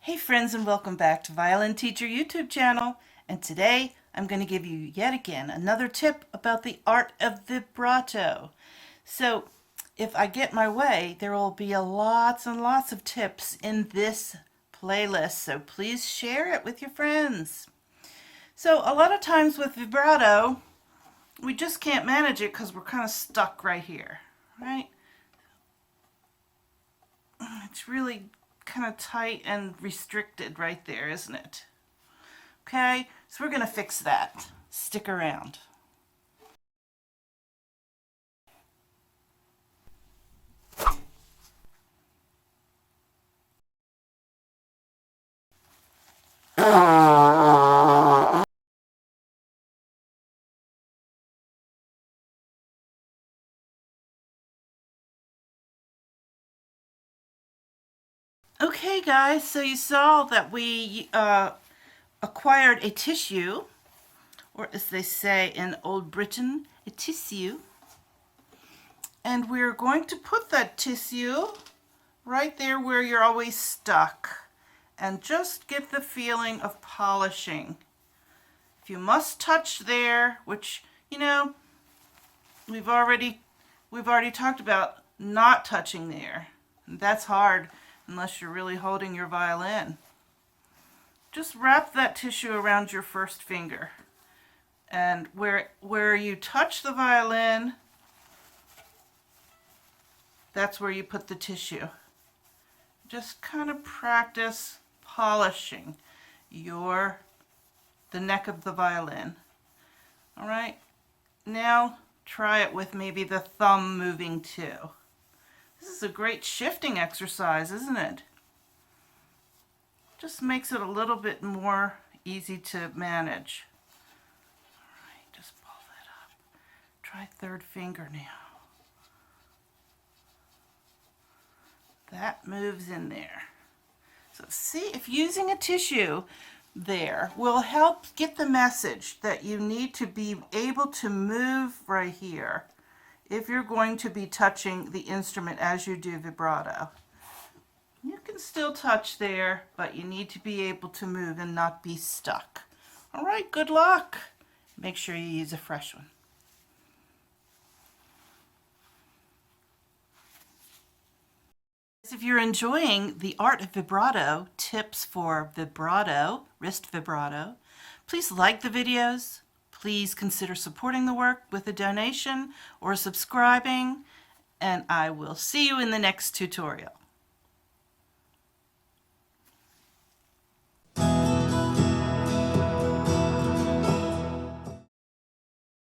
Hey friends, and welcome back to Violin Teacher YouTube channel. And today I'm going to give you yet again another tip about the art of vibrato. So if I get my way, there will be lots and lots of tips in this playlist. So please share it with your friends. So a lot of times with vibrato, we just can't manage it because we're kind of stuck right here, right? It's really kind of tight and restricted right there, isn't it? Okay, so we're going to fix that. Stick around. Okay guys, so you saw that we acquired a tissue, or as they say in Old Britain, a tissue. And we're going to put that tissue right there where you're always stuck and just get the feeling of polishing. If you must touch there, which, you know, we've already talked about not touching there. That's hard unless you're really holding your violin. Just wrap that tissue around your first finger. And where you touch the violin, that's where you put the tissue. Just kind of practice polishing the neck of the violin. All right, now try it with maybe the thumb moving too. This is a great shifting exercise, isn't it? Just makes it a little bit more easy to manage. All right, just pull that up. Try third finger now. That moves in there. So see if using a tissue there will help get the message that you need to be able to move right here if you're going to be touching the instrument as you do vibrato. You can still touch there, but you need to be able to move and not be stuck. All right, good luck. Make sure you use a fresh one. If you're enjoying the Art of Vibrato tips for vibrato, wrist vibrato, please like the videos. Please consider supporting the work with a donation or subscribing, and I will see you in the next tutorial.